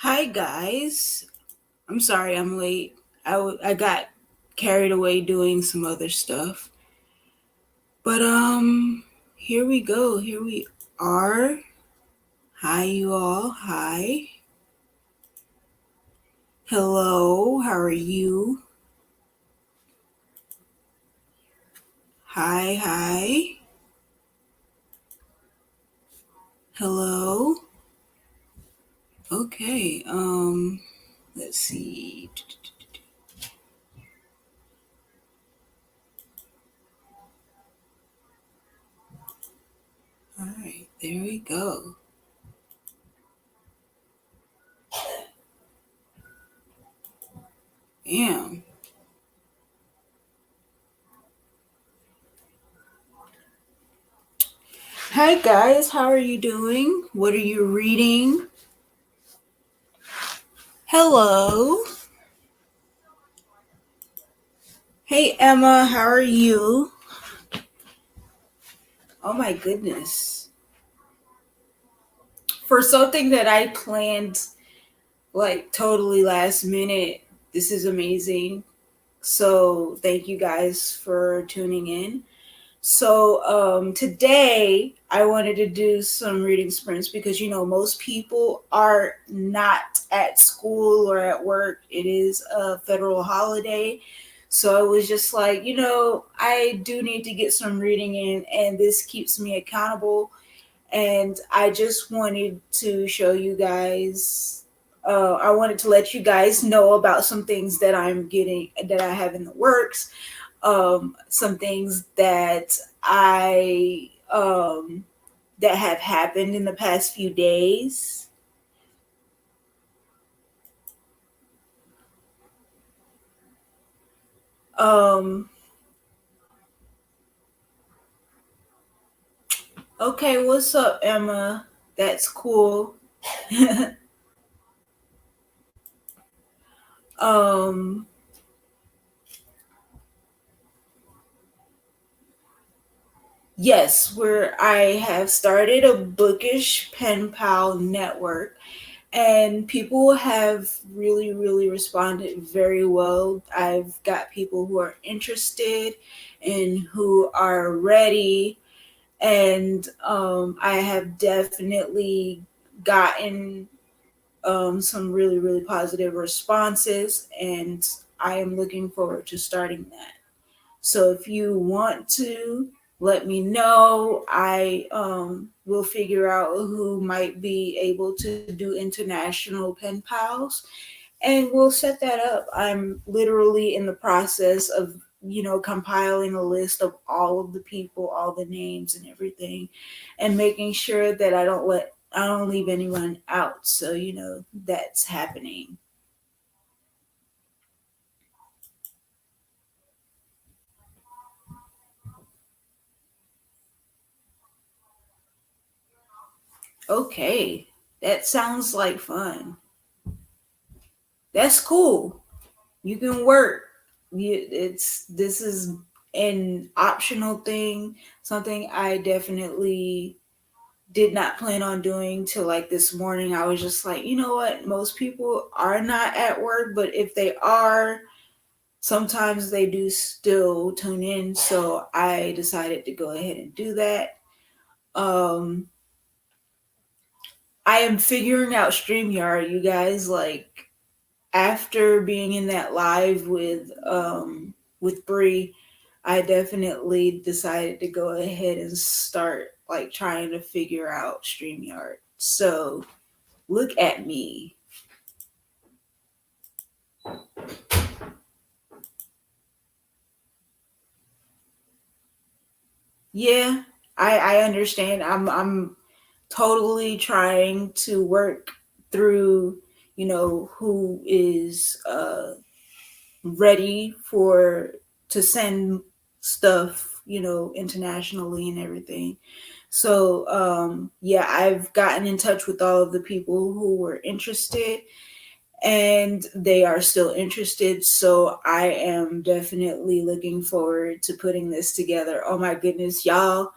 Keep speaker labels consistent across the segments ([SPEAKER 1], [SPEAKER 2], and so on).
[SPEAKER 1] Hi guys. I'm sorry I'm late. I got carried away doing some other stuff. But here we go. Here we are. Hi you all. Hi. Hello. How are you? Hi, hi. Hello. Okay. Let's see. All right. There we go. Bam. Hi guys. How are you doing? What are you reading? Hello. Hey Emma, how are you? Oh my goodness. For something that I planned like totally last minute, this is amazing. So, thank you guys for tuning in. So, today I wanted to do some reading sprints because most people are not at school or at work. It is a federal holiday. So I was just like, I do need to get some reading in, and this keeps me accountable. And I just wanted to show you guys. I wanted to let you guys know about some things that I have in the works. Some things that that have happened in the past few days. Um, okay, what's up, Emma? That's cool. um, yes, where I have started a bookish pen pal network, and people have really, really responded very well. I've got people who are interested and who are ready, and I have definitely gotten some really, really positive responses, and I am looking forward to starting that. So if you want to let me know, I will figure out who might be able to do international pen pals, and we'll set that up. I'm literally in the process of compiling a list of all of the people, all the names and everything, and making sure that I don't leave anyone out. So that's happening. Okay, that sounds like fun. That's cool. You can work. This is an optional thing, something I definitely did not plan on doing till like this morning. I was just like, you know what? Most people are not at work, but if they are, sometimes they do still tune in. So I decided to go ahead and do that. Um, I am figuring out StreamYard, you guys. Like after being in that live with Bree, I definitely decided to go ahead and start like trying to figure out StreamYard. So look at me. Yeah, I understand. I'm totally trying to work through, who is ready for to send stuff, internationally and everything. So yeah, I've gotten in touch with all of the people who were interested, and they are still interested. So I am definitely looking forward to putting this together. Oh my goodness, y'all,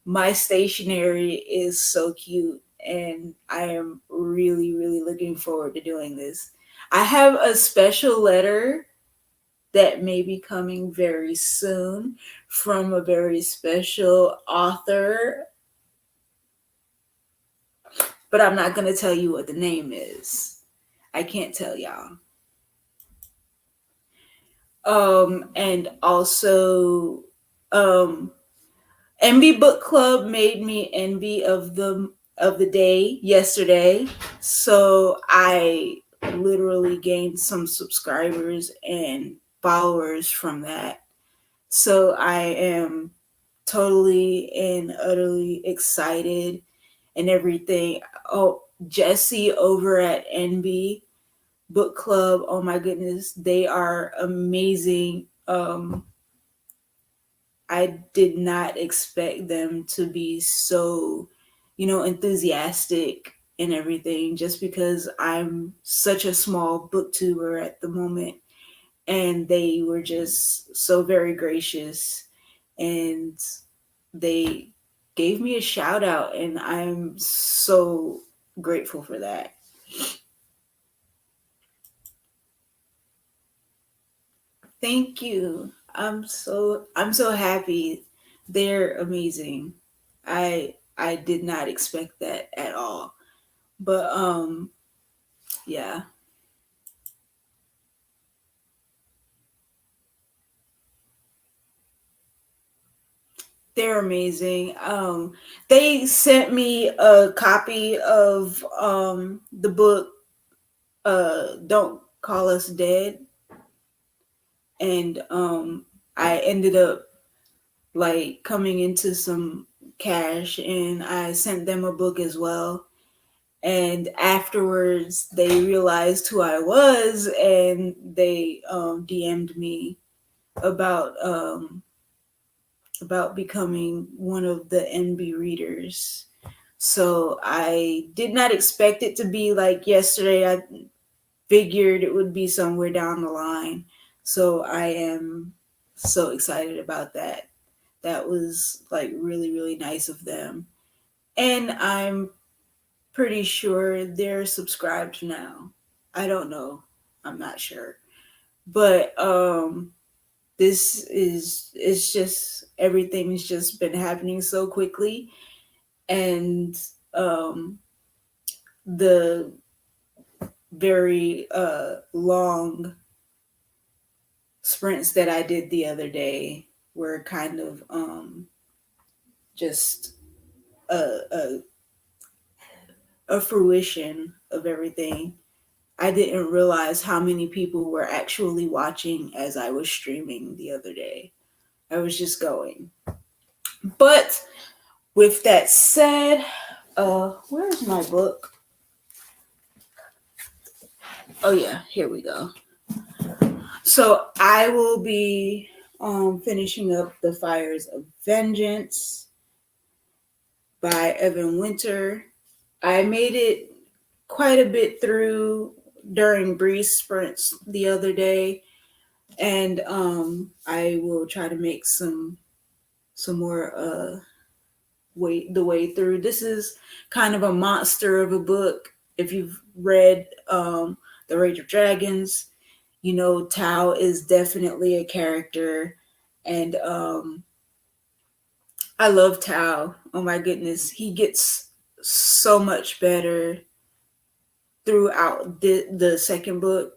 [SPEAKER 1] my stationery is so cute. and I am really, really looking forward to doing this. I have a special letter that may be coming very soon from a very special author, but I'm not going to tell you what the name is. I can't tell y'all. And also, um, MB Book Club made me envy of the day yesterday. So I literally gained some subscribers and followers from that. So I am totally and utterly excited and everything. Oh, Jesse over at NB Book Club, oh my goodness, they are amazing. I did not expect them to be so, enthusiastic and everything just because I'm such a small booktuber at the moment. And they were just so very gracious and they gave me a shout out, and I'm so grateful for that. Thank you. I'm so happy. They're amazing. I did not expect that at all. But yeah, they're amazing. They sent me a copy of the book Don't Call Us Dead, and I ended up like coming into some cash, and I sent them a book as well. And afterwards they realized who I was, and they DM'd me about becoming one of the NB readers. So I did not expect it to be like yesterday. I figured it would be somewhere down the line. So I am so excited about that. That was like really, really nice of them. And I'm pretty sure they're subscribed now. I don't know. I'm not sure. But this is it's just everything's just been happening so quickly, and um the very long sprints that I did the other day were kind of just a, a a fruition of everything. I didn't realize how many people were actually watching as I was streaming the other day. I was just going. But with that said, where's my book? Oh yeah, here we go. So I will be finishing up The Fires of Vengeance by Evan Winter. I made it quite a bit through during Breeze sprints the other day, and I will try to make some more way through. This is kind of a monster of a book. If you've read The Rage of Dragons, you know Tao is definitely a character, and I love Tao. Oh my goodness, he gets so much better throughout the second book.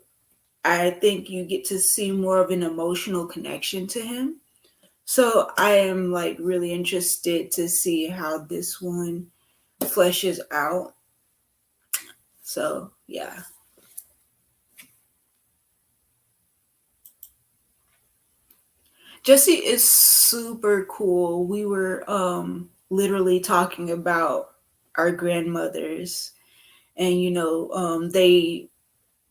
[SPEAKER 1] I think you get to see more of an emotional connection to him. So I am like really interested to see how this one fleshes out. So yeah. Jesse is super cool. We were literally talking about our grandmothers, and they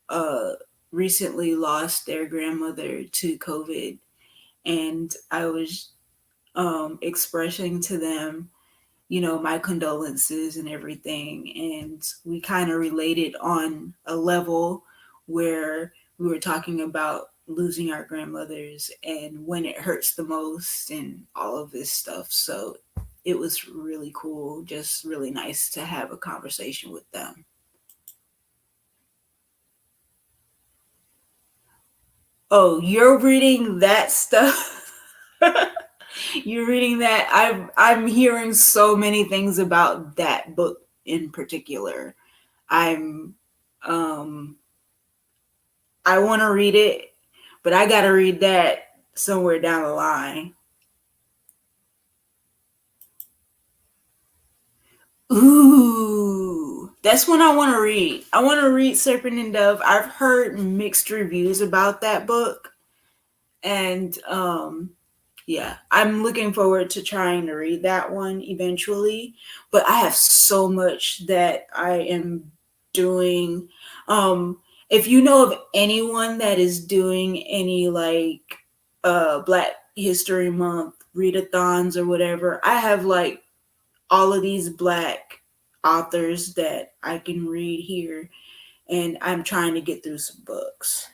[SPEAKER 1] uh recently lost their grandmother to COVID, and I was expressing to them, my condolences and everything. And we kind of related on a level where we were talking about losing our grandmothers and when it hurts the most and all of this stuff. So it was really cool, just really nice to have a conversation with them. Oh, you're reading that stuff? You're reading that? I'm hearing so many things about that book in particular. I'm um I want to read it, but I got to read that somewhere down the line. Ooh, that's one I want to read. I want to read Serpent and Dove. I've heard mixed reviews about that book, and yeah, I'm looking forward to trying to read that one eventually. But I have so much that I am doing. If you know of anyone that is doing any like Black History Month readathons or whatever, I have like all of these Black authors that I can read here, and I'm trying to get through some books.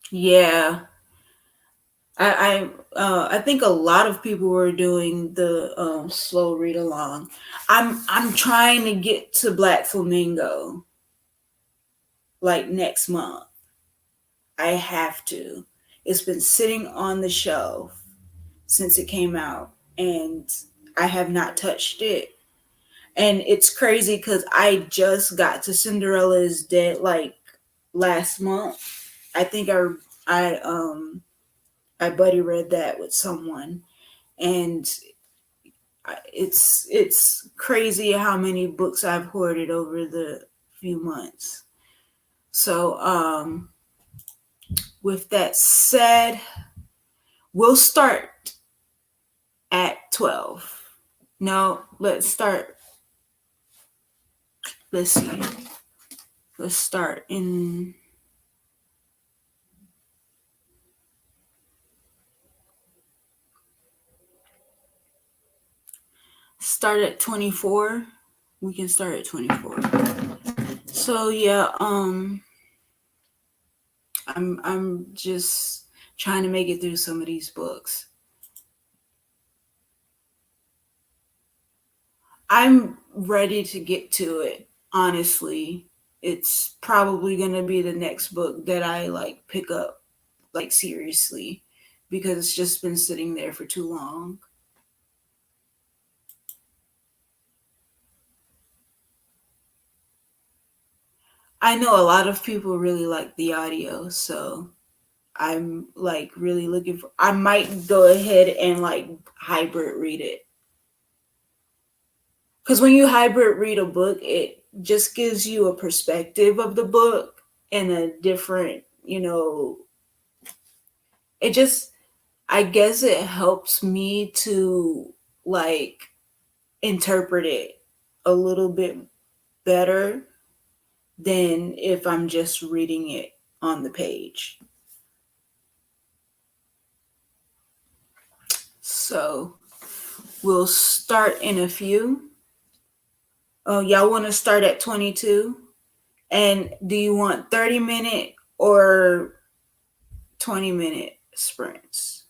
[SPEAKER 1] Yeah, I think a lot of people were doing the slow read along. I'm trying to get to Black Flamingo like next month. I have to. It's been sitting on the shelf since it came out, and I have not touched it. And it's crazy because I just got to Cinderella is Dead like last month. I think I buddy read that with someone, and it's crazy how many books I've hoarded over the few months. So with that said, we'll start at 12. No, let's see. Let's start at 24. We can start at 24. So yeah, I'm just trying to make it through some of these books. I'm ready to get to it. Honestly, it's probably going to be the next book that I like pick up like seriously because it's just been sitting there for too long. I know a lot of people really like the audio, so I'm like really looking for I might go ahead and like hybrid read it. Cuz when you hybrid read a book, it just gives you a perspective of the book and a different, it just I guess it helps me to like interpret it a little bit better than if I'm just reading it on the page. So we'll start in a few. Oh, y'all want to start at 22? And do you want 30-minute or 20-minute sprints?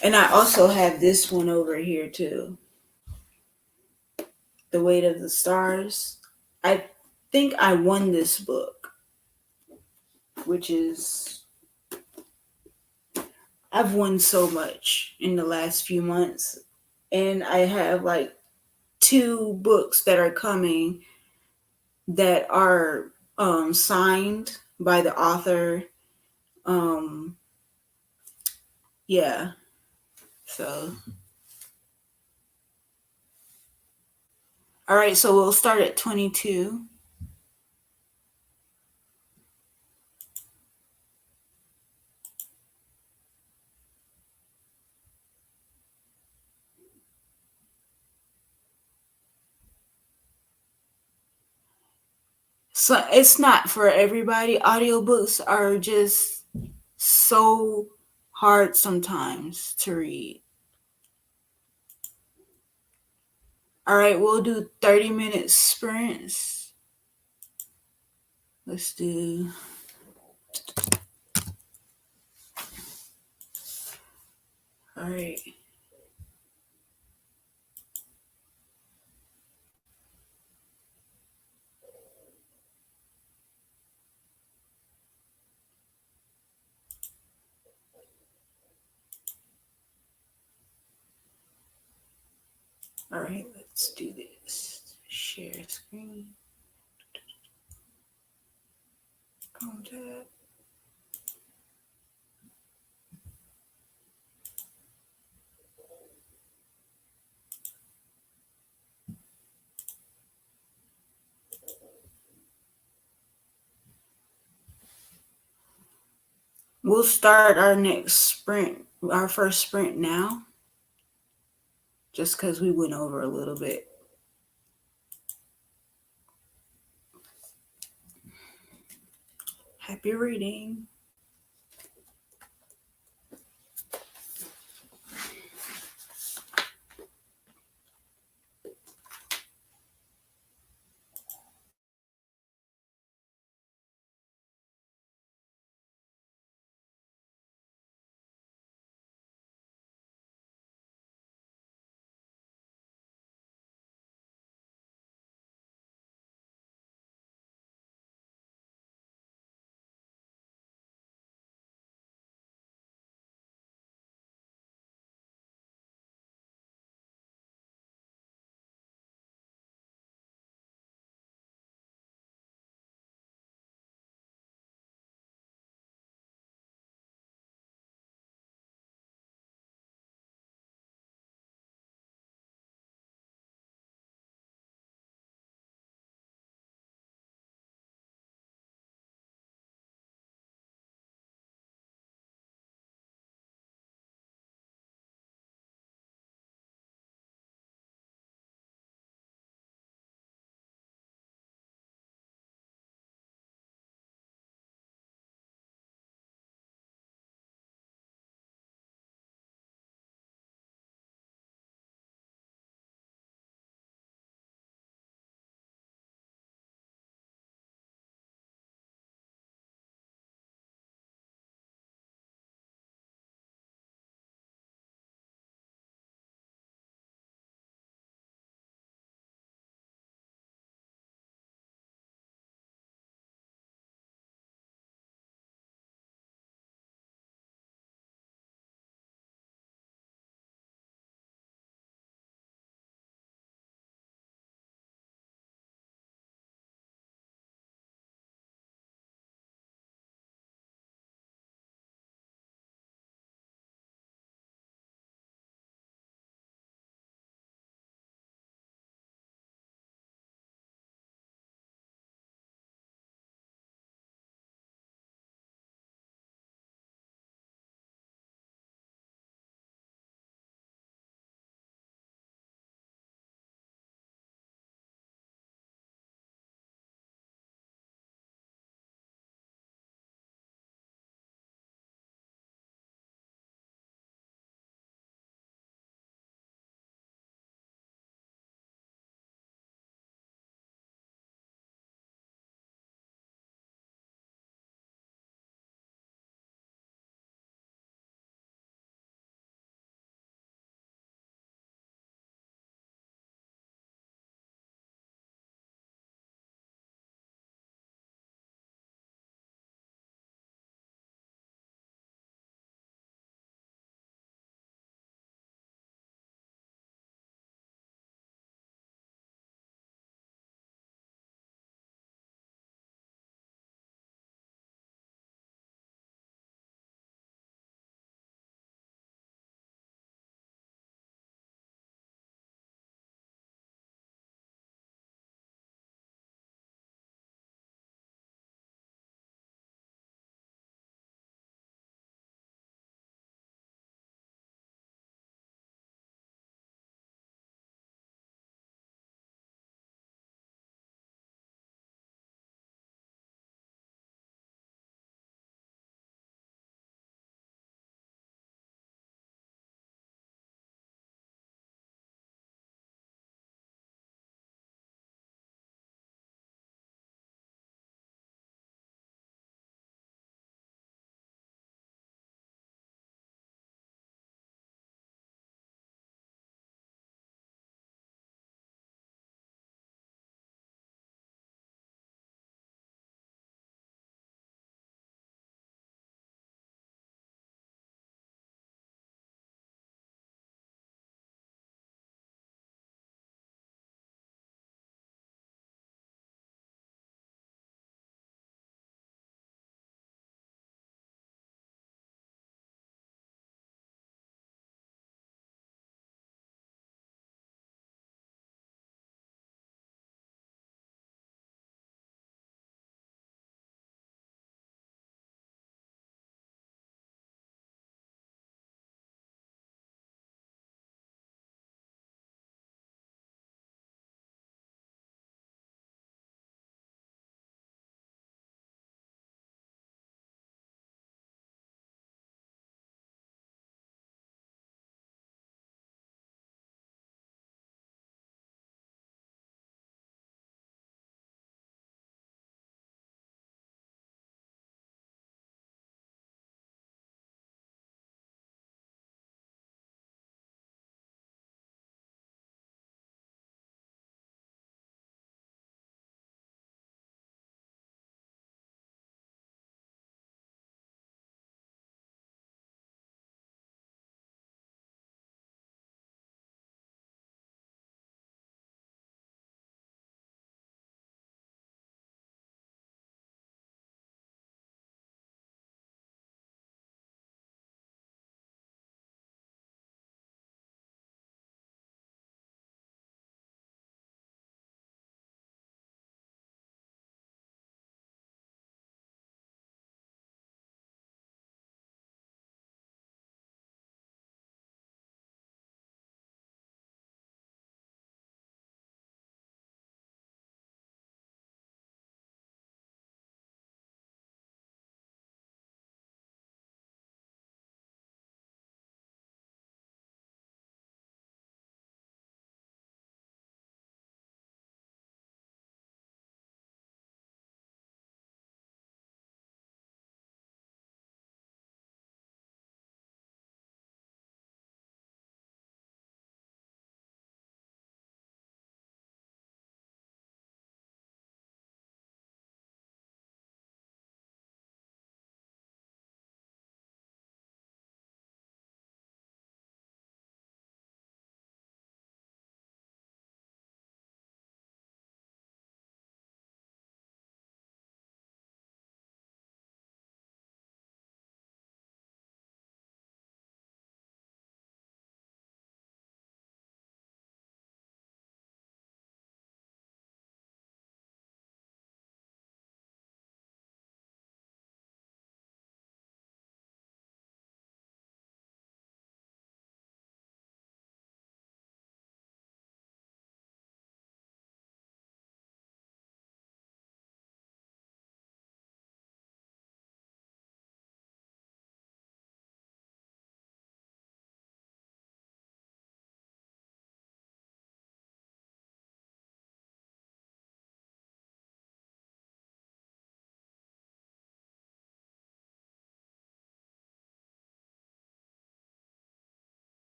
[SPEAKER 1] And I also have this one over here too. The Weight of the Stars. I think I won this book, which is I've won so much in the last few months, and I have like two books that are coming that are signed by the author. Um, yeah, so all right, so we'll start at 22. So it's not for everybody. Audiobooks are just so hard sometimes to read. All right, we'll do 30-minute sprints. Let's do. All right. All right, let's do this. Share screen. Contact. We'll start our next sprint, our first sprint now, just because we went over a little bit. Happy reading.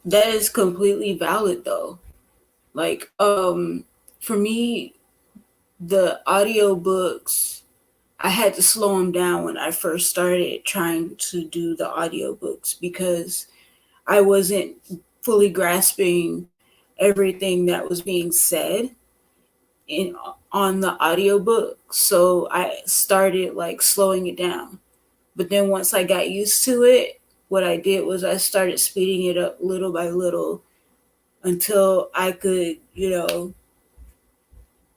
[SPEAKER 1] That is completely valid though. Like, for me, the audiobooks, I had to slow them down when I first started trying to do the audiobooks because I wasn't fully grasping everything that was being said in on the audiobook. So I started like slowing it down. But then once I got used to it, what I did was I started speeding it up little by little until I could,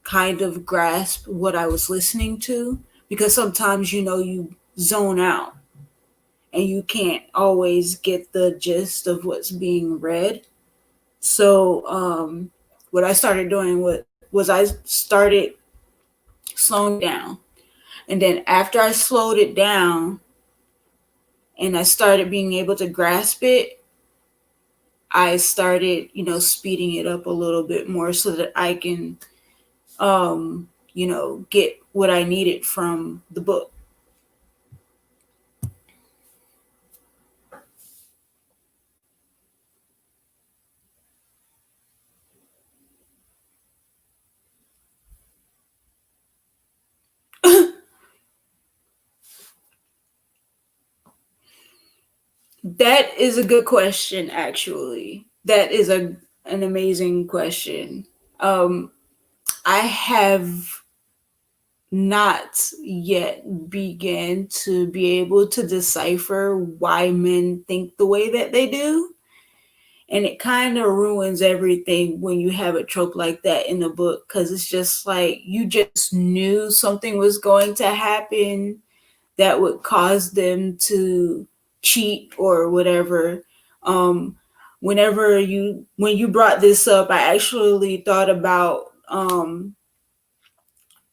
[SPEAKER 1] kind of grasp what I was listening to. Because sometimes, you zone out and you can't always get the gist of what's being read. So, what I started doing was I started slowing down. And then after I slowed it down and I started being able to grasp it, I started, speeding it up a little bit more so that I can, get what I needed from the book. That is a good question, actually. That is an amazing question. Um, I have not yet began to be able to decipher why men think the way that they do. And it kind of ruins everything when you have a trope like that in a book because it's just like you just knew something was going to happen that would cause them to cheat or whatever. Um, when you brought this up, I actually thought about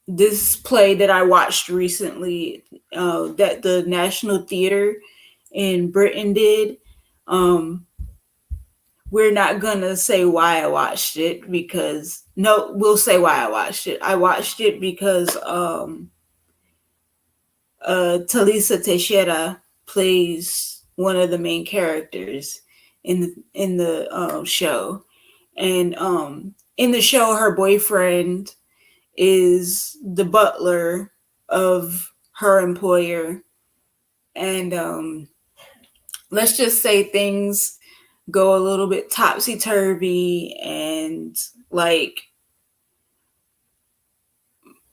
[SPEAKER 1] this play that I watched recently that the National Theater in Britain did. Um, we're not gonna say why I watched it because no, we'll say why I watched it. I watched it because Talisa Teixeira plays one of the main characters in the show, and in the show, her boyfriend is the butler of her employer, and let's just say things go a little bit topsy turvy, and like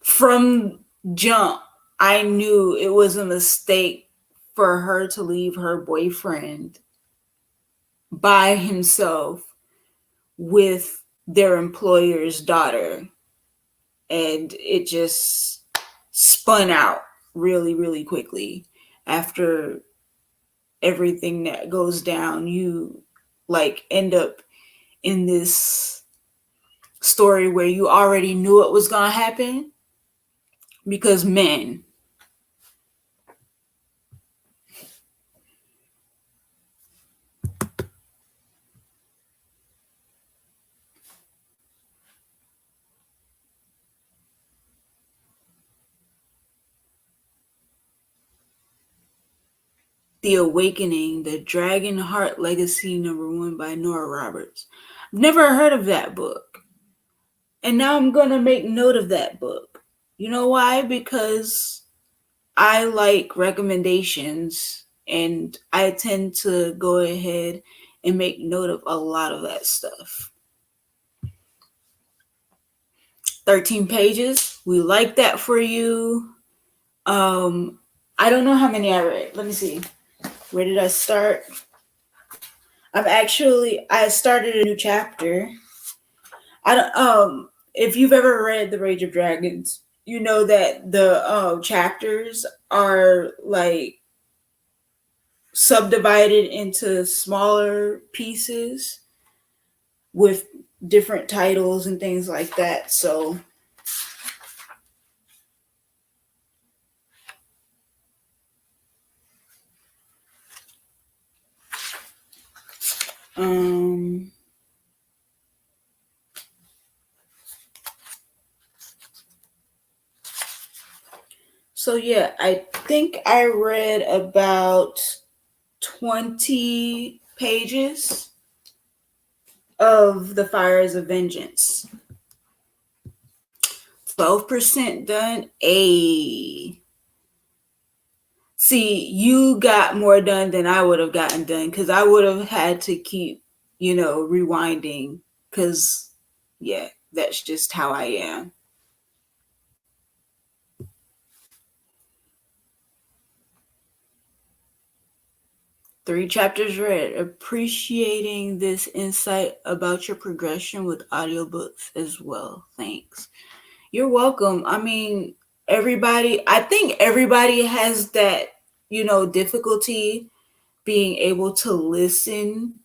[SPEAKER 1] from jump, I knew it was a mistake for her to leave her boyfriend by himself with their employer's daughter. And it just spun out really, really quickly after everything that goes down. You like end up in this story where you already knew it was going to happen because men. The Awakening, the Dragon Heart Legacy #1 by Nora Roberts. I've never heard of that book. And now I'm going to make note of that book. You know why? Because I like recommendations and I tend to go ahead and make note of a lot of that stuff. 13 pages. We like that for you. I don't know how many I read. Let me see. Where did I start? I started a new chapter. I don't if you've ever read The Rage of Dragons, you know that the chapters are like subdivided into smaller pieces with different titles and things like that. So um so yeah, I think I read about 20 pages of The Fires of Vengeance. 12% done. A. See, you got more done than I would have gotten done because I would have had to keep, rewinding because, yeah, that's just how I am. Three chapters read. Appreciating this insight about your progression with audiobooks as well. Thanks. You're welcome. I mean, I think everybody has that, difficulty being able to listen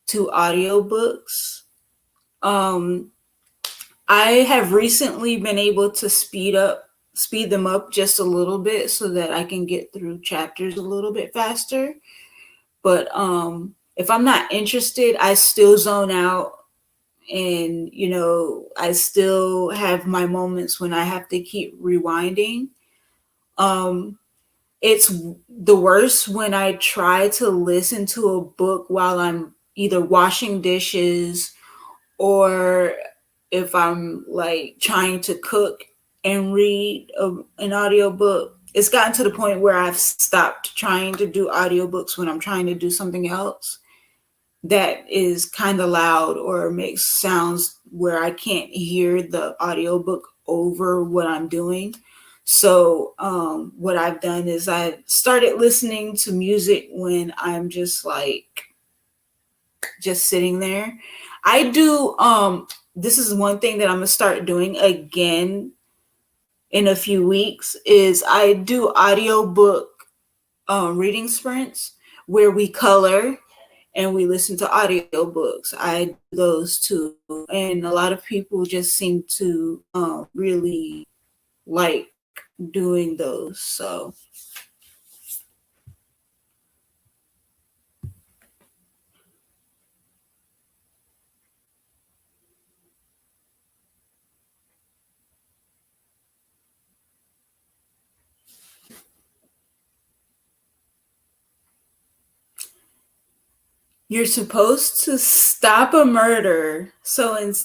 [SPEAKER 1] to audiobooks. Um, I have recently been able to speed them up just a little bit so that I can get through chapters a little bit faster. But if I'm not interested, I still zone out, and I still have my moments when I have to keep rewinding. Um, it's the worst when I try to listen to a book while I'm either washing dishes or if I'm like trying to cook and read an audiobook. It's gotten to the point where I've stopped trying to do audiobooks when I'm trying to do something else that is kind of loud or makes sounds where I can't hear the audiobook over what I'm doing. So what I've done is I started listening to music when I'm just sitting there. I do this is one thing that I'm gonna start doing again in a few weeks is I do audiobook reading sprints where we color and we listen to audiobooks. I do those too. And a lot of people just seem to really like doing those. So you're supposed to stop a murder.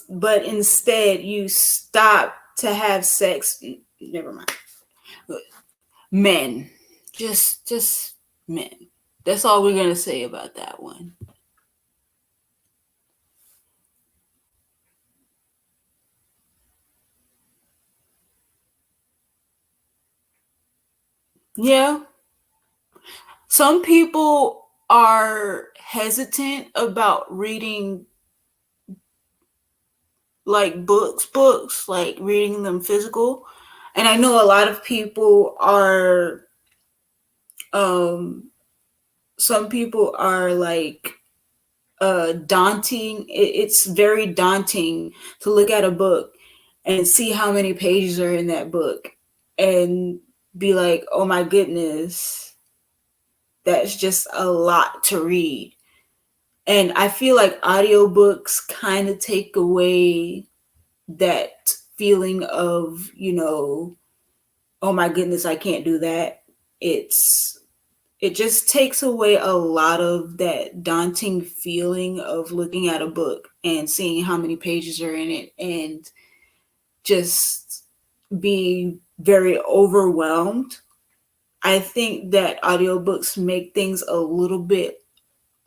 [SPEAKER 1] But instead you stop to have sex. Never mind. Men. Just men. That's all we're gonna say about that one. Yeah. Some people are hesitant about reading like books, like reading them physical. And I know a lot of people are um some people are like daunting. It's very daunting to look at a book and see how many pages are in that book and be like, oh my goodness, that's just a lot to read. And I feel like audiobooks kind of take away that feeling of, oh my goodness, I can't do that. It just takes away a lot of that daunting feeling of looking at a book and seeing how many pages are in it and just be very overwhelmed. I think that audiobooks make things a little bit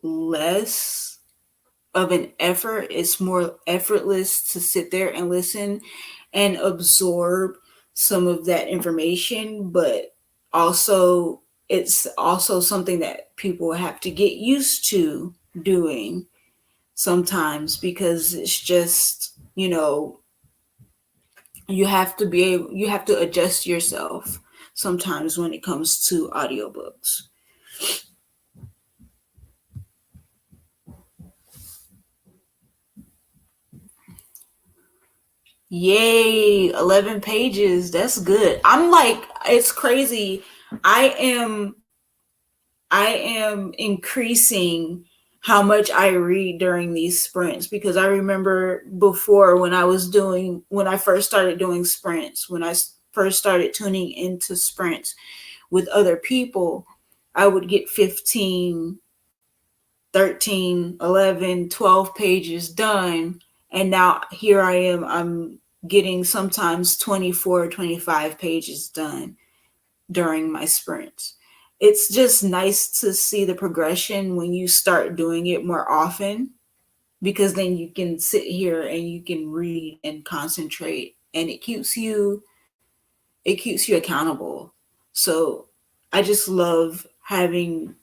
[SPEAKER 1] less of an effort. It's more effortless to sit there and listen and absorb some of that information, but also it's also something that people have to get used to doing sometimes because it's just, you have to adjust yourself sometimes when it comes to audiobooks. Yay, 11 pages. That's good. I'm like, it's crazy. I am I am increasing how much I read during these sprints because I remember before when I first started doing sprints, when I first started tuning into sprints with other people, I would get 15 13, 11, 12 pages done. And now here I am, I'm getting sometimes 24, 25 pages done during my sprints. It's just nice to see the progression when you start doing it more often, because then you can sit here and you can read and concentrate, and it keeps you accountable. So I just love having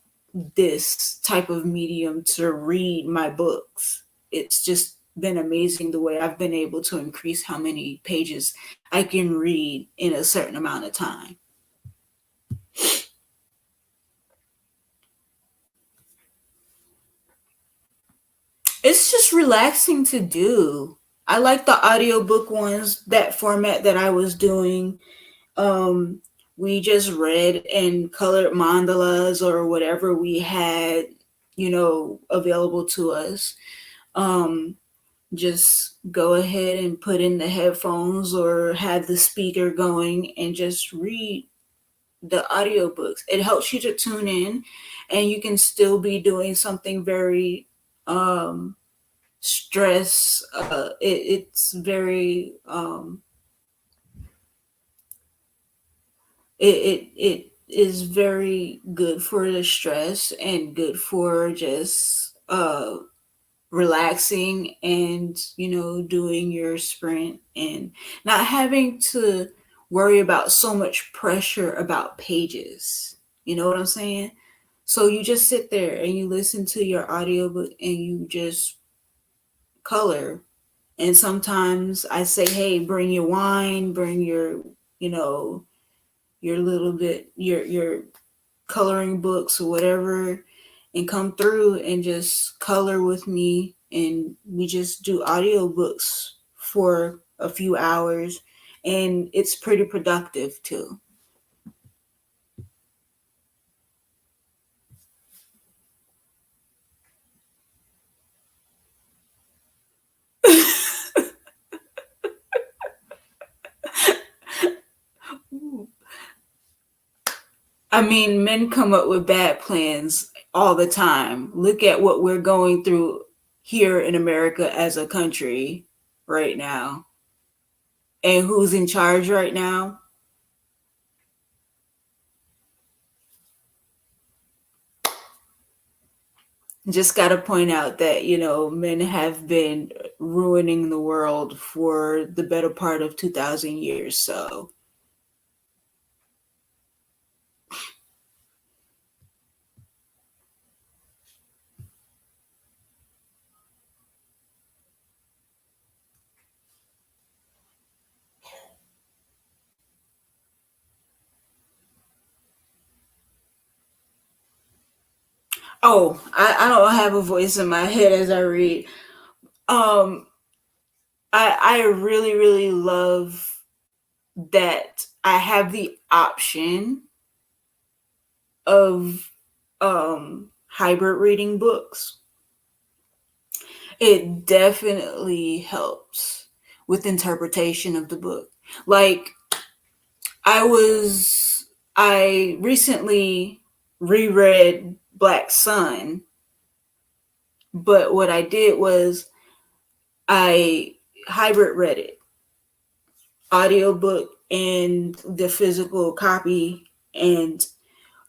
[SPEAKER 1] this type of medium to read my books. It's just been amazing the way I've been able to increase how many pages I can read in a certain amount of time. It's just relaxing to do. I like the audiobook ones, that format that I was doing. Um, we just read and colored mandalas or whatever we had, available to us. Um, just go ahead and put in the headphones or have the speaker going and just read the audiobooks. It helps you to tune in, and you can still be doing something very stress. It's very it is very good for the stress and good for just relaxing and doing your sprint and not having to worry about so much pressure about pages. You know what I'm saying? So you just sit there and you listen to your audiobook and you just color. And sometimes I say, hey, bring your wine, bring your, you know, your little bit, your coloring books or whatever, and come through and just color with me. And we just do audiobooks for a few hours. And it's pretty productive too. I mean, men come up with bad plans all the time. Look at what we're going through here in America as a country right now. And who's in charge right now? Just got to point out that, men have been ruining the world for the better part of 2,000 years. So, oh, I don't have a voice in my head as I read. Um, I really, really love that I have the option of hybrid reading books. It definitely helps with interpretation of the book. Like I recently reread Black Sun, but what I did was I hybrid read it, audiobook and the physical copy, and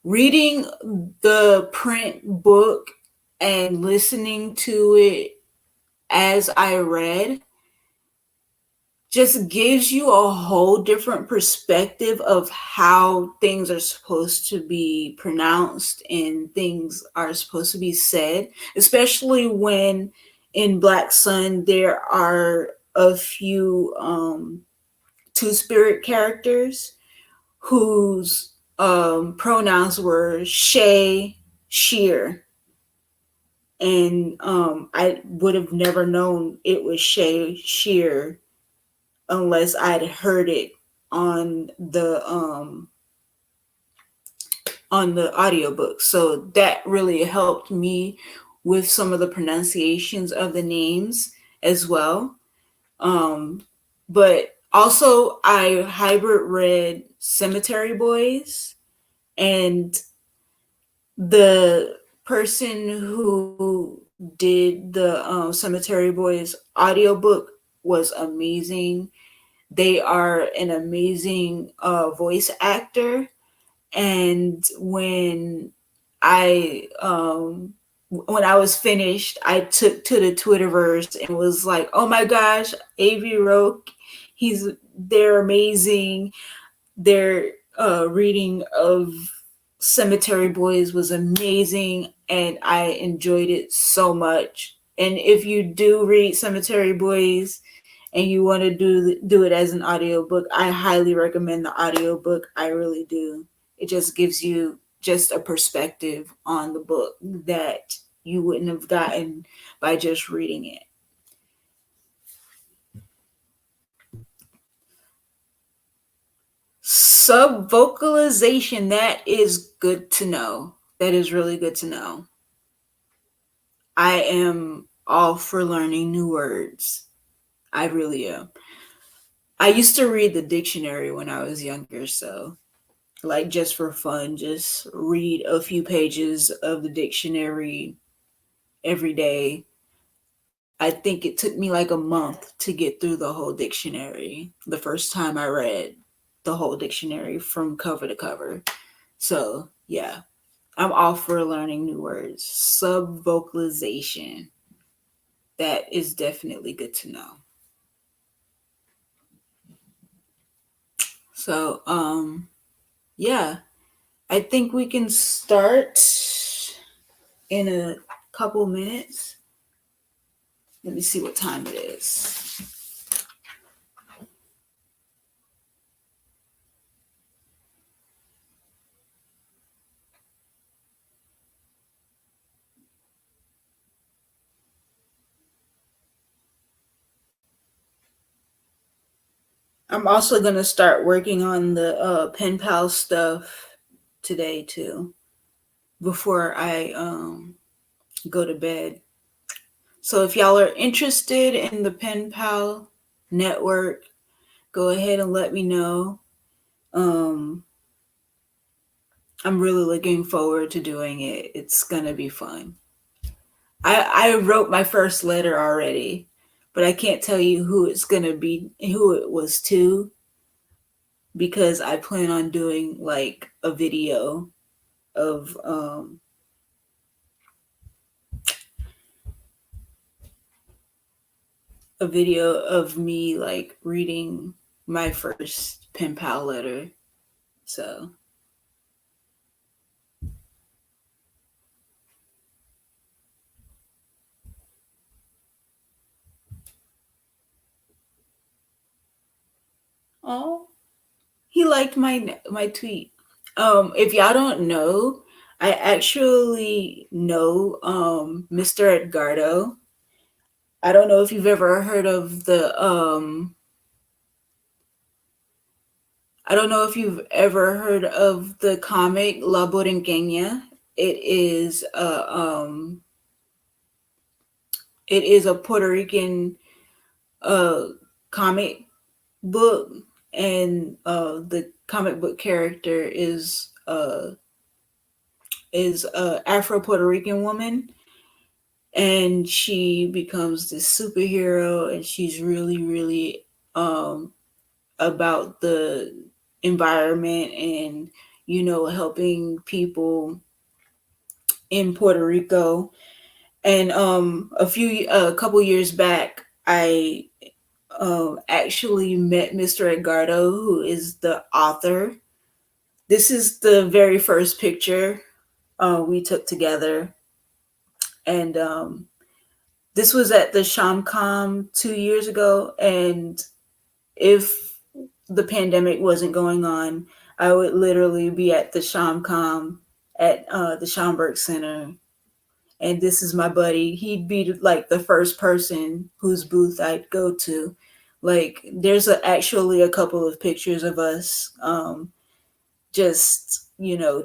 [SPEAKER 1] reading the print book and listening to it as I read just gives you a whole different perspective of how things are supposed to be pronounced and things are supposed to be said, especially when in Black Sun there are a few two spirit characters whose pronouns were Shay, Sheer, and I would have never known it was Shay Sheer unless I'd heard it on the audiobook. So that really helped me with some of the pronunciations of the names as well. But also I hybrid read Cemetery Boys, and the person who did the Cemetery Boys audiobook was amazing. They are an amazing voice actor, and I when I was finished, I took to the Twitterverse and was like, "Oh my gosh, Avi Roque, they're amazing. Their reading of Cemetery Boys was amazing, and I enjoyed it so much. And if you do read Cemetery Boys and you want to do it as an audiobook, I highly recommend the audiobook. I really do. It just gives you just a perspective on the book that you wouldn't have gotten by just reading it. Sub vocalization, that is good to know. That is really good to know. I am all for learning new words. I really am. I used to read the dictionary when I was younger, so like just for fun, just read a few pages of the dictionary every day. I think it took me like a month to get through the whole dictionary the first time I read the whole dictionary from cover to cover. So, yeah, I'm all for learning new words. Sub vocalization. That is definitely good to know. So, yeah, I think we can start in a couple minutes. Let me see what time it is. I'm also gonna start working on the pen pal stuff today too, before I go to bed. So if y'all are interested in the pen pal network, go ahead and let me know. Um, I'm really looking forward to doing it. It's gonna be fun. I wrote my first letter already, but I can't tell you who it's gonna be, who it was to, because I plan on doing like of a video of me like reading my first pen pal letter. So oh, he liked my tweet. If y'all don't know, I actually know Mr. Edgardo. I don't know if you've ever heard of the I don't know if you've ever heard of the comic La Borinqueña. It is a it is a Puerto Rican uh comic book, and the comic book character is a Afro Puerto Rican woman, and she becomes this superhero, and she's really about the environment and helping people in Puerto Rico. And a couple years back, I actually met Mr. Edgardo, who is the author. This is the very first picture we took together, and this was at the Shamcom 2 years ago. And if the pandemic wasn't going on, I would literally be at the Shamcom at the Schomburg Center. And this is my buddy. He'd be like the first person whose booth I'd go to. Like, there's actually a couple of pictures of us just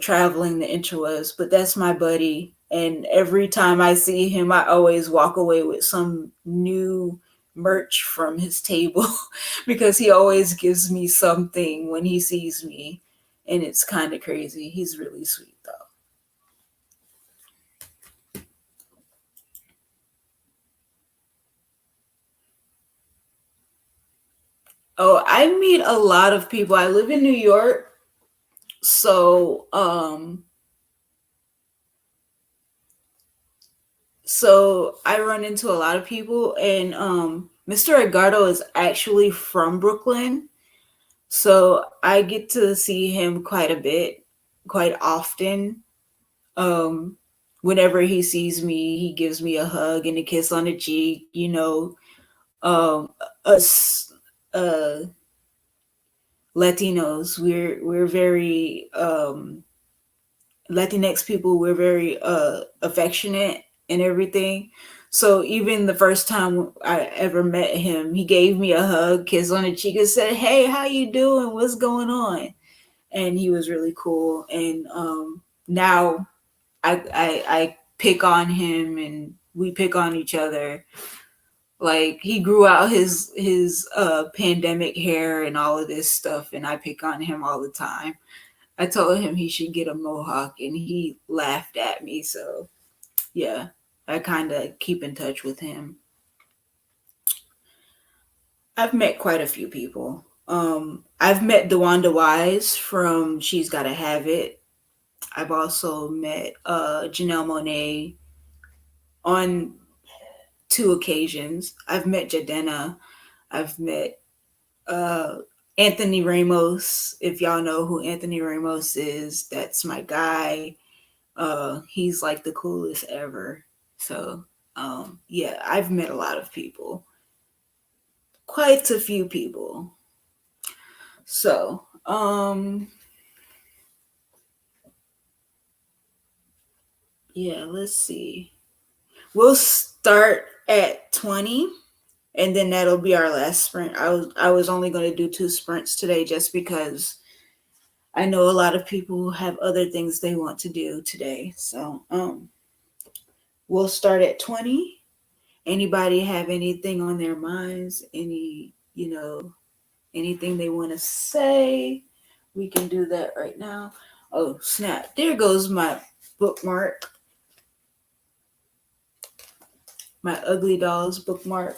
[SPEAKER 1] traveling the interwebs, but that's my buddy. And every time I see him, I always walk away with some new merch from his table because he always gives me something when he sees me, and it's kind of crazy. He's really sweet though. Oh, I meet a lot of people. I live in New York, so I run into a lot of people, and Mr. Edgardo is actually from Brooklyn, so I get to see him quite a bit, quite often. Um, Whenever he sees me, he gives me a hug and a kiss on the cheek. Us Latinos, we're very Latinx people, we're very affectionate and everything. So even the first time I ever met him, he gave me a hug, kiss on the cheek, and said, "Hey, how you doing? What's going on?" And he was really cool. And now I pick on him, and we pick on each other. Like, he grew out his pandemic hair and all of this stuff, and I pick on him all the time. I told him he should get a mohawk, and he laughed at me. So yeah, I kind of keep in touch with him. I've met quite a few people. I've met DeWanda Wise from She's Gotta Have It. I've also met Janelle Monet on two occasions. I've met Jadena. I've met uh, Anthony Ramos. If y'all know who Anthony Ramos is, that's my guy. He's like the coolest ever. So yeah, I've met a lot of people, quite a few people. So yeah, let's see. We'll start at 20, and then that'll be our last sprint. I was only going to do two sprints today just because I know a lot of people have other things they want to do today. So we'll start at 20. Anybody have anything on their minds? Anything they want to say? We can do that right now. Oh, snap. There goes my bookmark, my Ugly Dolls bookmark.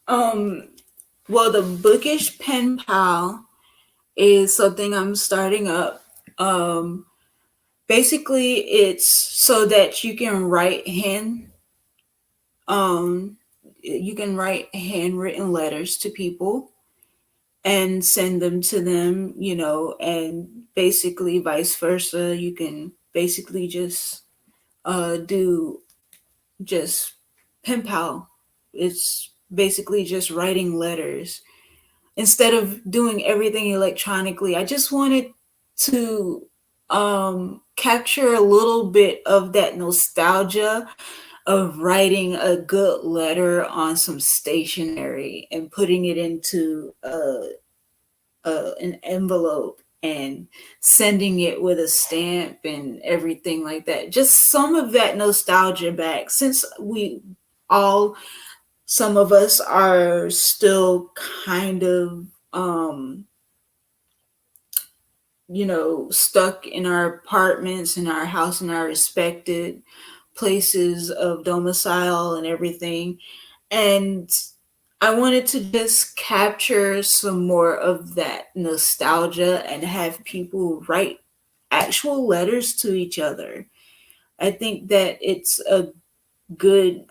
[SPEAKER 1] Um, well, the Bookish Pen Pal is something I'm starting up. Basically, it's so that um, you can write handwritten letters to people and send them to them, and basically vice versa. You can basically just do just pen pal. It's basically just writing letters instead of doing everything electronically. I just wanted to capture a little bit of that nostalgia of writing a good letter on some stationery and putting it into an envelope and sending it with a stamp and everything like that. Just some of that nostalgia back, since we all, some of us are still kind of stuck in our apartments, in our house, in our respected places of domicile and everything. And I wanted to just capture some more of that nostalgia and have people write actual letters to each other. I think that it's a good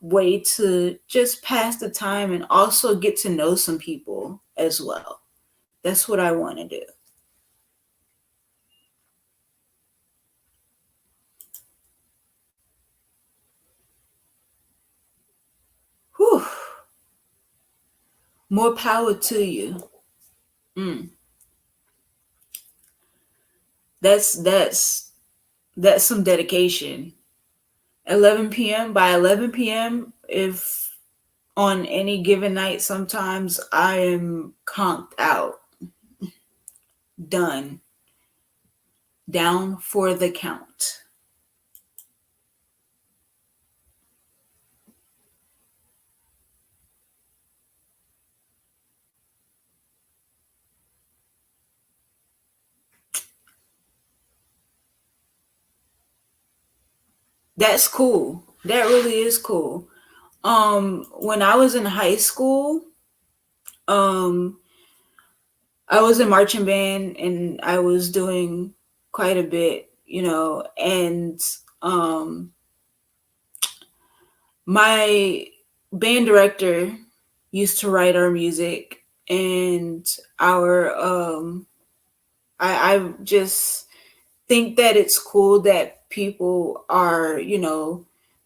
[SPEAKER 1] way to just pass the time and also get to know some people as well. That's what I want to do. Whew. More power to you. Mm. That's some dedication. 11 p.m. By 11 p.m., if On any given night, sometimes I am conked out, done, down for the count. That's cool. That really is cool. When I was in high school, um, I was in marching band and I was doing quite a bit, and um, my band director used to write our music, and our I just think that it's cool that people are,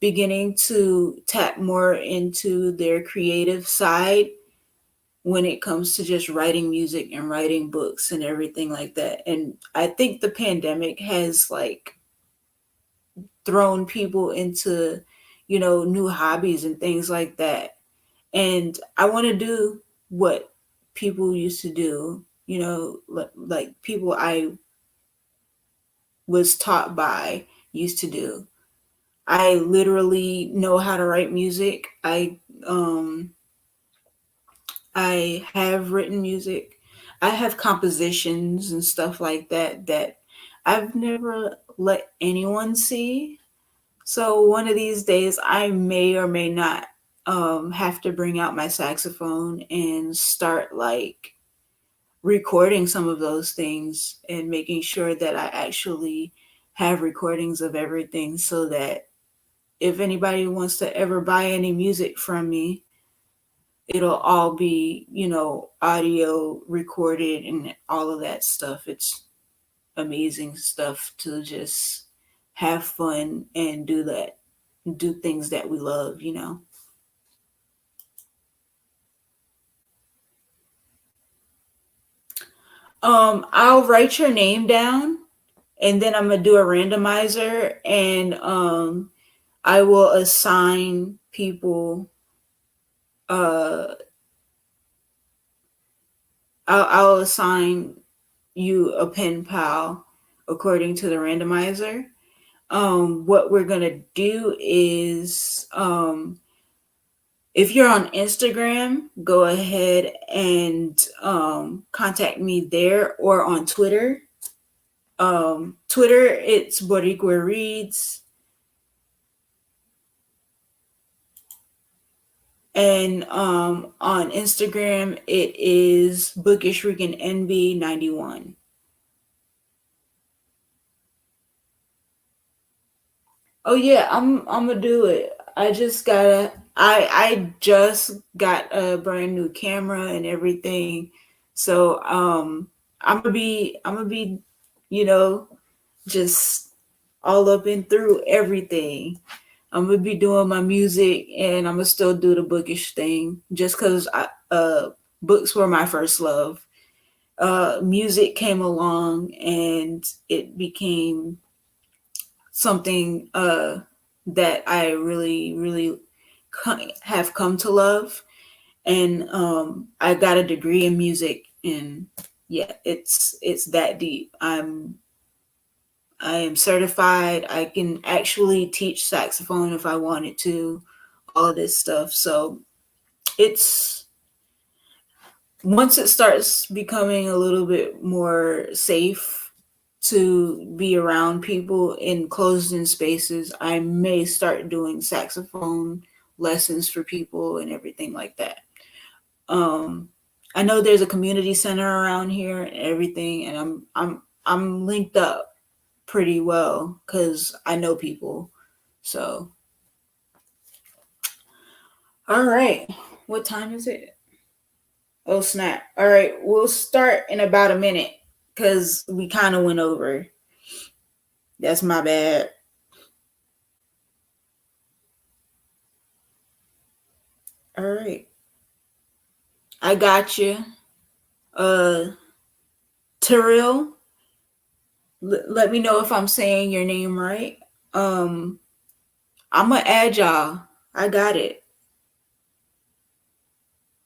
[SPEAKER 1] beginning to tap more into their creative side when it comes to just writing music and writing books and everything like that. And I think the pandemic has like thrown people into, new hobbies and things like that. And I want to do what people used to do, like people I was taught by used to do. I literally know how to write music. I have written music. I have compositions and stuff like that I've never let anyone see. So one of these days I may or may not have to bring out my saxophone and start like recording some of those things and making sure that I actually have recordings of everything so that if anybody wants to ever buy any music from me, it'll all be, audio recorded and all of that stuff. It's amazing stuff to just have fun and do things that we love. I'll write your name down and then I'm gonna do a randomizer and I will assign people uh I'll assign you a pen pal according to the randomizer. What we're gonna do is if you're on Instagram, go ahead and contact me there or on Twitter. Twitter, it's Boricua Reads, and on Instagram, it is Bookish Rican NB91. Oh yeah, I'm gonna do it. I just got a brand new camera and everything. So I'm gonna be, you know, just all up and through everything. I'm gonna be doing my music and I'm gonna still do the bookish thing just cause books were my first love. Music came along and it became something that I really, really have come to love. And I got a degree in music, and yeah, it's that deep. I am certified. I can actually teach saxophone if I wanted to. All of this stuff. So it's once it starts becoming a little bit more safe to be around people in closed in spaces, I may start doing saxophone lessons for people and everything like that. Um, I know there's a community center around here and everything, and I'm linked up pretty well because I know people. So, all right, what time is it? Oh snap! All right, we'll start in about a minute because we kind of went over. That's my bad. All right, I got you. Uh, Terrell, let me know if I'm saying your name right. Um, I'm gonna add y'all. I got it.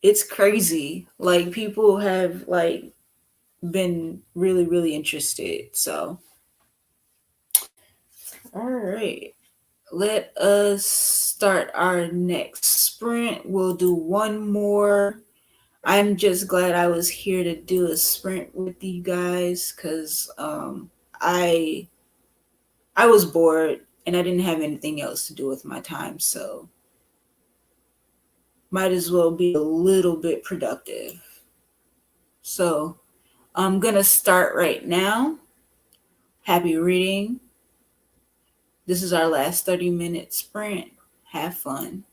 [SPEAKER 1] it's crazy. Like people have like been really really interested. So, all right. Let us start our next sprint. We'll do one more. I'm just glad I was here to do a sprint with you guys cuz I I was bored and I didn't have anything else to do with my time, so might as well be a little bit productive. So, I'm going to start right now. Happy reading. This is our last 30-minute sprint. Have fun.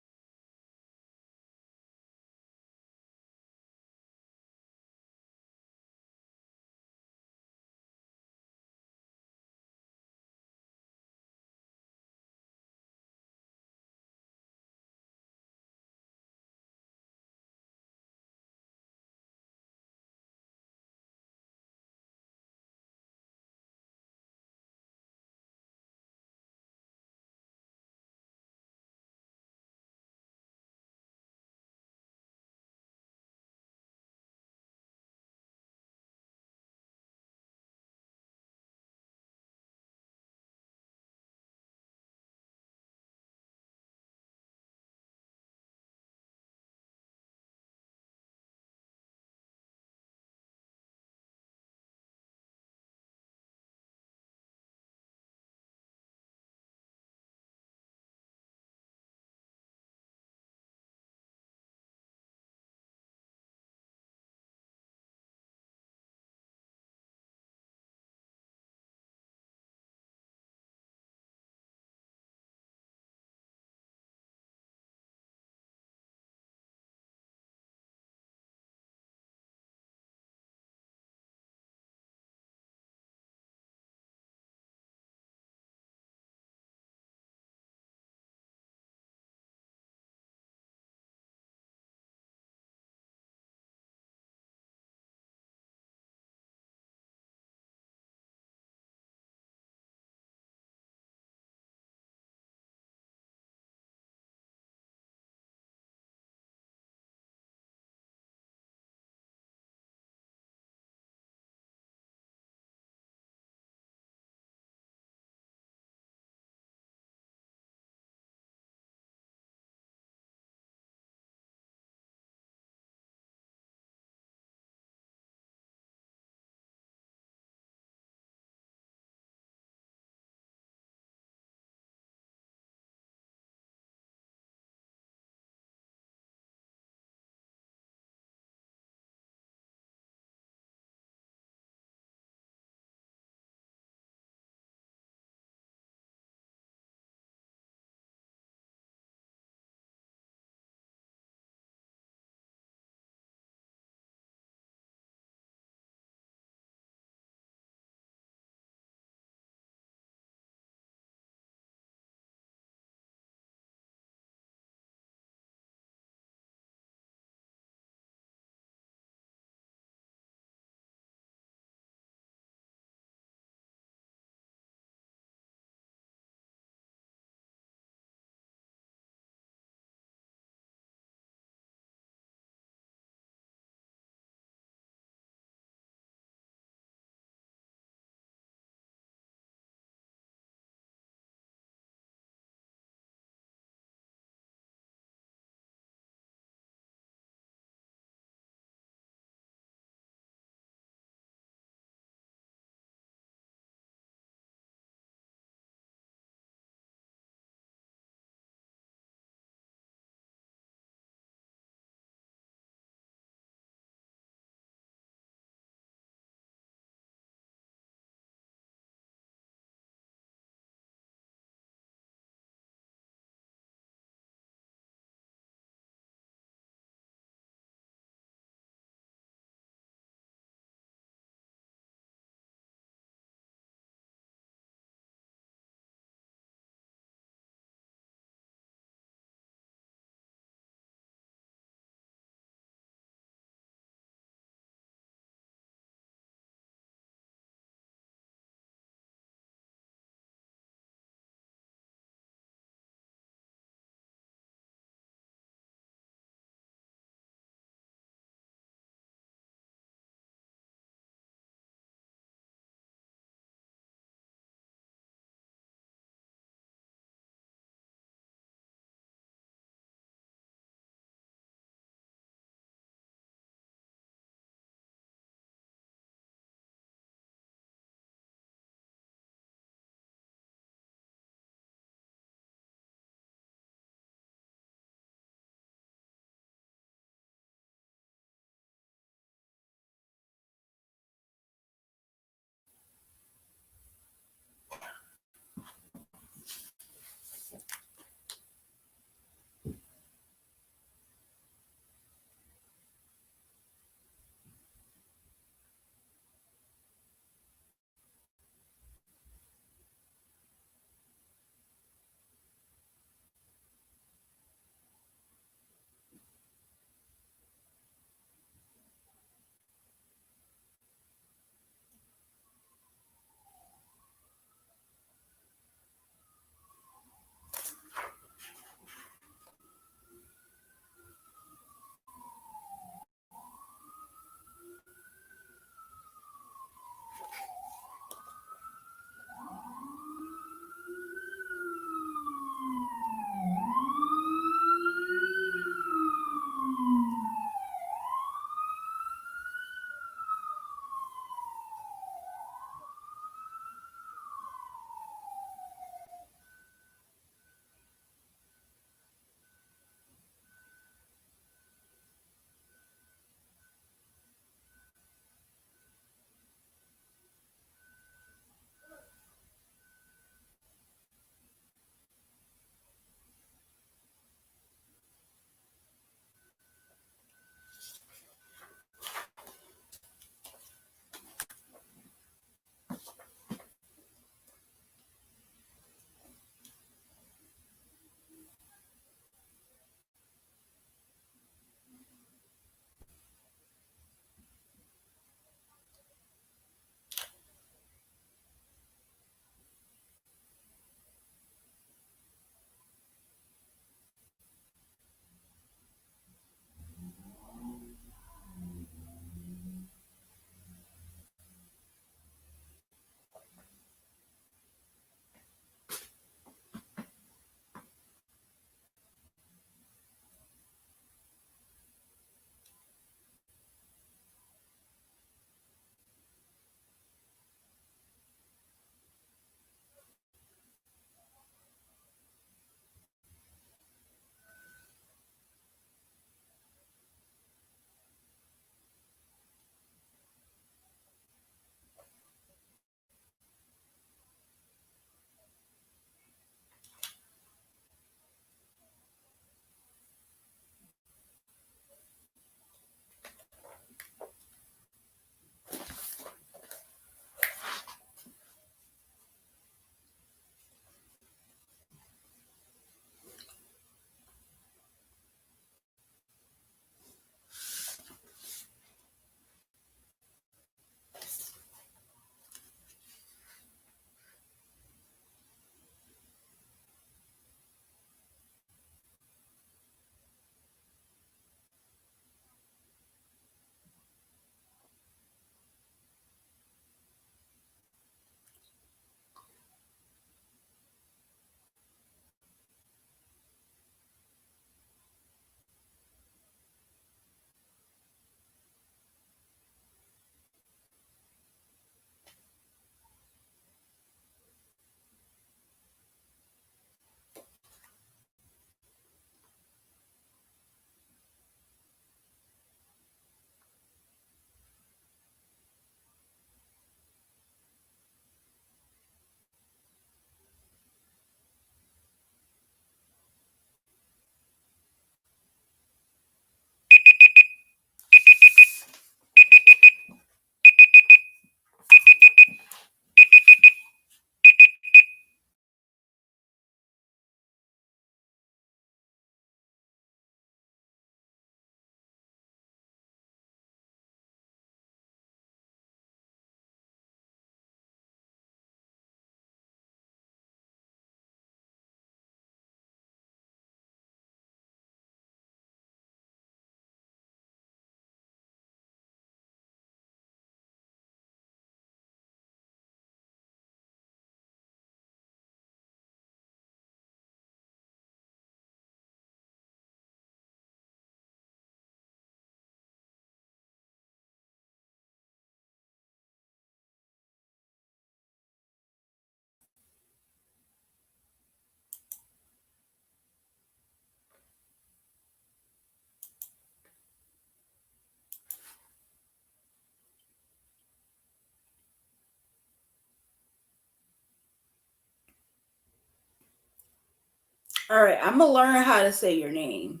[SPEAKER 1] All right, I'm gonna learn how to say your name.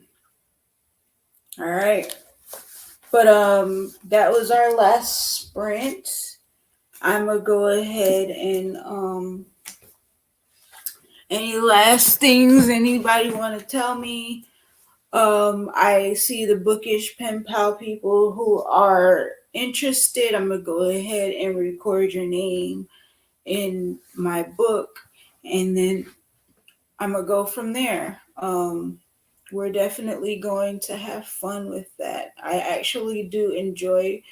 [SPEAKER 1] All right. But that was our last sprint. I'm gonna go ahead and any last things anybody want to tell me? I see the bookish pen pal people who are interested. I'm gonna go ahead and record your name in my book, and then I'm gonna go from there. We're definitely going to have fun with that. I actually do enjoy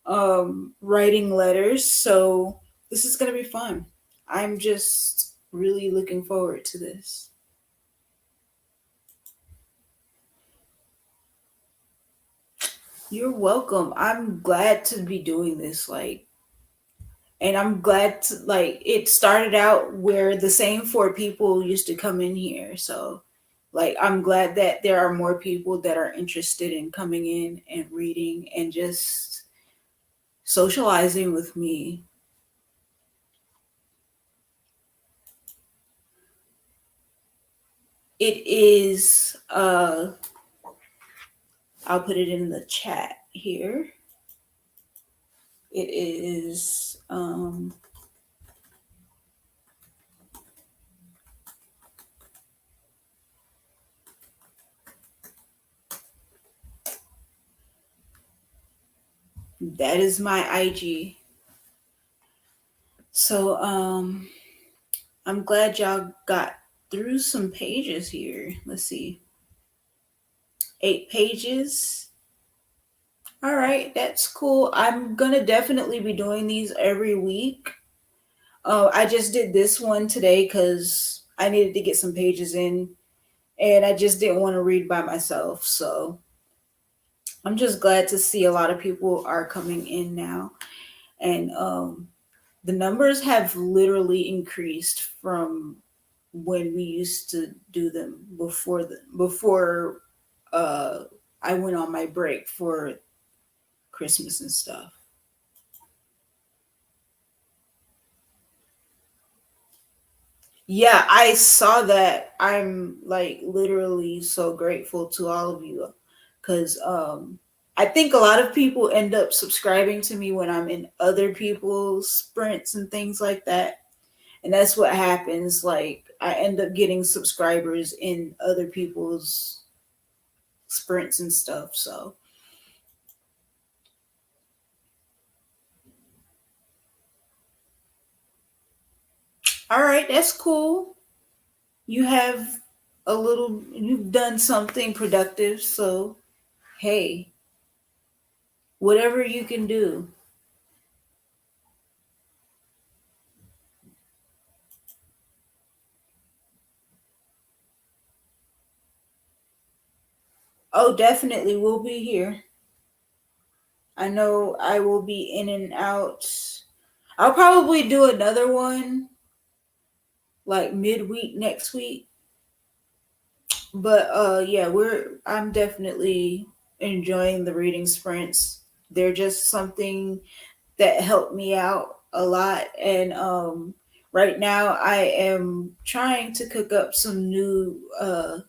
[SPEAKER 1] writing letters, so this is gonna be fun. I'm just really looking forward to this. You're welcome. I'm glad to be doing this. And I'm glad to, it started out where the same four people used to come in here. So I'm glad that there are more people that are interested in coming in and reading and just socializing with me. It is I'll put it in the chat here. It is that is my IG. So I'm glad y'all got through some pages here. Let's see. 8 pages. All right, that's cool. I'm gonna definitely be doing these every week. I just did this one today because I needed to get some pages in, and I just didn't want to read by myself. So I'm just glad to see a lot of people are coming in now, and the numbers have literally increased from when we used to do them before uh, I went on my break for Christmas and stuff. Yeah, I saw that. I'm literally so grateful to all of you because I think a lot of people end up subscribing to me when I'm in other people's sprints and things like that. And that's what happens. Like, I end up getting subscribers in other people's sprints and stuff. So, all right, that's cool. You've done something productive. So, hey, whatever you can do. Oh, definitely, we'll be here. I know I will be in and out. I'll probably do another one like midweek next week. But yeah, I'm definitely enjoying the reading sprints. They're just something that helped me out a lot, and right now I am trying to cook up some new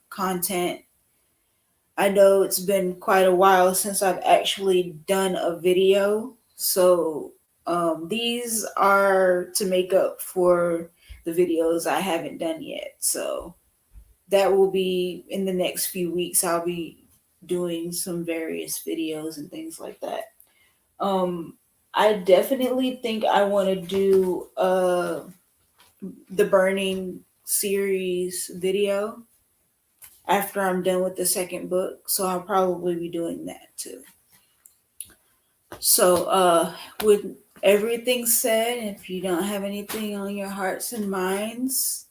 [SPEAKER 1] content. I know it's been quite a while since I've actually done a video. So these are to make up for the videos I haven't done yet. So that will be in the next few weeks. I'll be doing some various videos and things like that. Um, I definitely think I want to do the Burning series video after I'm done with the second book. So I'll probably be doing that too. So with everything said, if you don't have anything on your hearts and minds,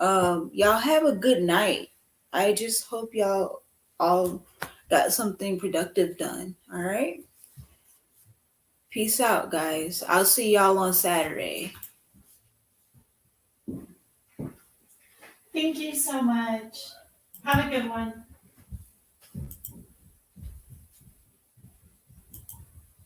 [SPEAKER 1] y'all have a good night. I just hope y'all all got something productive done. All right. Peace out, guys. I'll see y'all on Saturday.
[SPEAKER 2] Thank you so much. Have a good one.